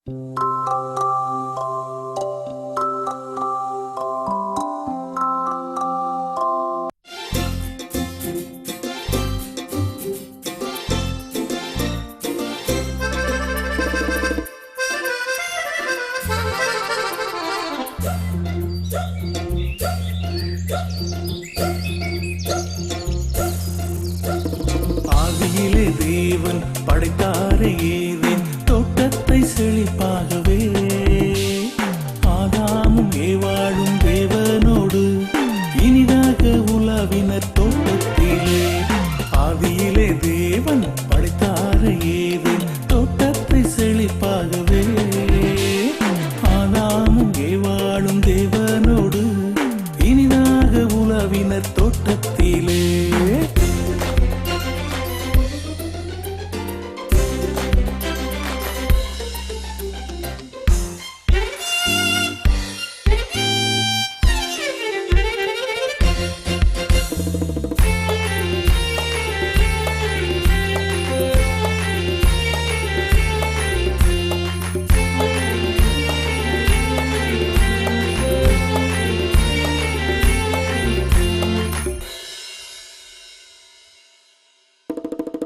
ஆதியிலே தேவன் படைத்தாரே ஏதேன் தோட்டத்தை செழிப்பாகவே. ஆதாமும் ஏவாளும் தேவனோடு இனிதாக உலாவினர் தோட்டத்திலே. ஆதியிலே தேவன் படைத்தாரே ஏதேன் தோட்டத்தை செழிப்பாகவே. ஆதாமும் ஏவாளும் தேவனோடு இனிதாக உலாவினர் தோட்டத்திலே.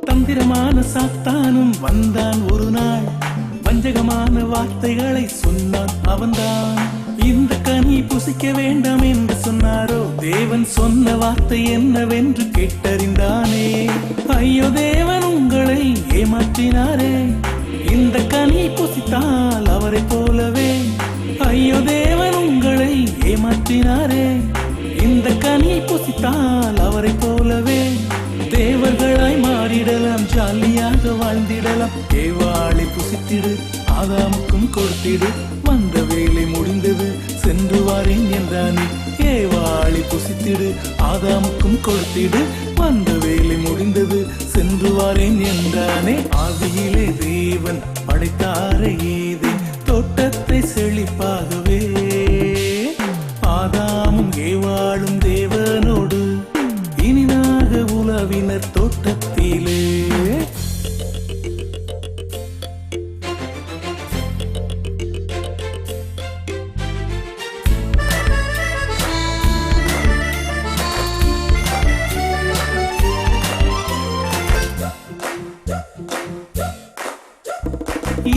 தந்திரமான சாத்தானும் வந்தான் ஒரு நாள், வஞ்சகமான வார்த்தைகளை சொன்னான் அவன்தான். இந்த கனி புசிக்க வேண்டாம் என்று சொன்னாரோ, தேவன் சொன்ன வார்த்தை என்னவென்று கேட்டறிந்தானே. ஐயோ தேவன் உங்களை ஏமாற்றினாரே, இந்த கனி புசித்தால் அவரை போலவே. ஐயோ தேவன் உங்களை ஏமாற்றினாரே, இந்த கனி புசித்தால் அவரை போலவே. தேவர்களாய் மாறிடலாம், ஜாலியாக வாழ்ந்திடலாம். ஏவாளை புசித்திடு, ஆதாமுக்கும் கொடுத்திடு. வந்த வேலை முடிந்தது, சென்று வாரேன் என்றானே. ஏவாளை புசித்திடு, ஆதாமுக்கும் கொடுத்திடு. வந்த வேலை முடிந்தது, சென்று வாரேன் என்றானே. ஆதியிலே தேவன் படைத்தாரே ஏதேன் தோட்டத்தை செழிப்பாகவே. ஆதாமும் ஏவாளும் தேவனோடு இனிதாக உலாவினர் தோட்டத்திலே.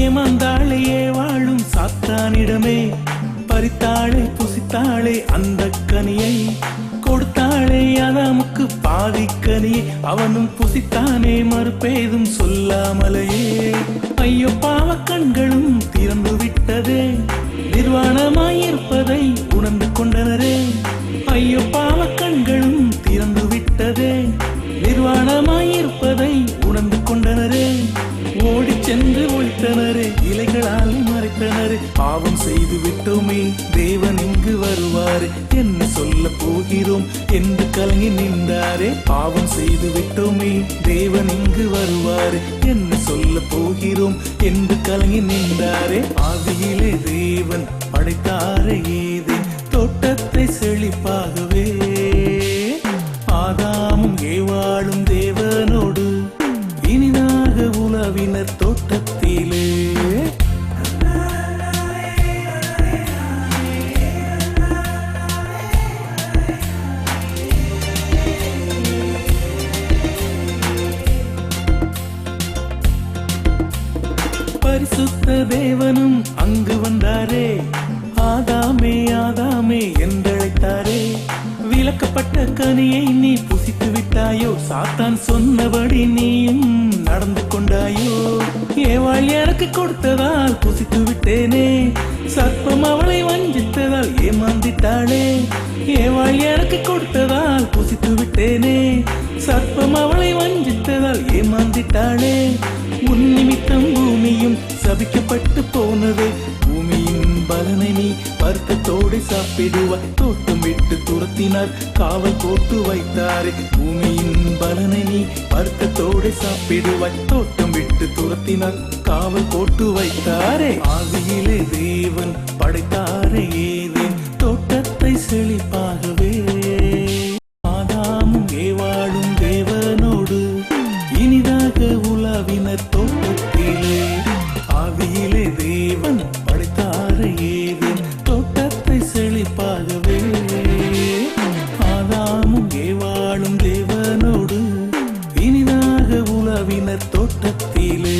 ஏமாந்தாளே ஏவாளும் சாத்தானிடமே, பறித்தாளே புசித்தாளே அந்த கனியை. கொடுத்தாளே ஆதாமுக்கு பாதிக்கனியை, அவனும் புசித்தானே மறுபேதும் சொல்லாமலையே. ஐயோ பாவ கண்களும் திறந்து விட்டதே, நிர்வாணமாயிருப்பதை உணர்ந்து கொண்டனரே. ஐயோ பாவ கண்களும் திறந்து விட்டதே, நிர்வாணமாயிருப்பதை உணர்ந்து கொண்டனரே. ஓடி சென்று ஒழித்தனரே, இலைகளால் மறைத்தனரே. பாவம் செய்து விட்டோமே, தேவன் இங்கு வருவாரே. என்ன சொல்ல போகிறோம் என்று கலங்கி நின்றாரே. பாவம் செய்து விட்டோமே, தேவன் இங்கு வருவாரே. என்ன சொல்ல போகிறோம் என்று கலங்கி நின்றாரே. ஆதியிலே தேவன் படைத்தாரே ஏதேன் தோட்டத்தை செழிப்பாகவே. ஆதாமும் ஏவாளும் தேவனோடு இனிதாக உலாவினர் தோட்டத்திலே. பரிசுத்த தேவனும் அங்கு வந்தாரே. ஆதாமே ஆதாமே என்றழைத்தாரே. விலக்கப்பட்ட கனியை நீ புசித்து விட்டாயோ, சாத்தான் சொன்னபடி நீயும் நடந்து கொண்டாயோ. ஏவாள் எனக்கு கொடுத்ததால் புசித்து விட்டேனே, சர்ப்பம் அவளை வஞ்சித்ததால் ஏமாந்திட்டாளே. ஏவாள் எனக்கு கொடுத்ததால் புசித்து விட்டேனே, சர்ப்பம் அவளை வஞ்சித்ததால் ஏமாந்திட்டாளே. உன் நிமித்தம் பூமியும் சபிக்கப்பட்டு போனதே. பூமியின் பலனை நீ வருத்தத்தோடு சாப்பிடுவாய். தோட்டம் விட்டு துரத்தினார், காவல் போட்டு வைத்தாரே. பூமியின் பலனை நீ வருத்தத்தோடு சாப்பிடுவாய். தோட்டம் விட்டு துரத்தினார், காவல் போட்டு வைத்தாரே. ஆதியிலே தேவன் படைத்தாரே ஏதேன் தோட்டத்தை செழிப்பாகவே. ஆதாமும் ஏவாளும் தேவனோடு இனிதாக உலாவினர் தோட்டத்திலே. ஆதியிலே தேவன் உறவினர் தோட்டத்திலே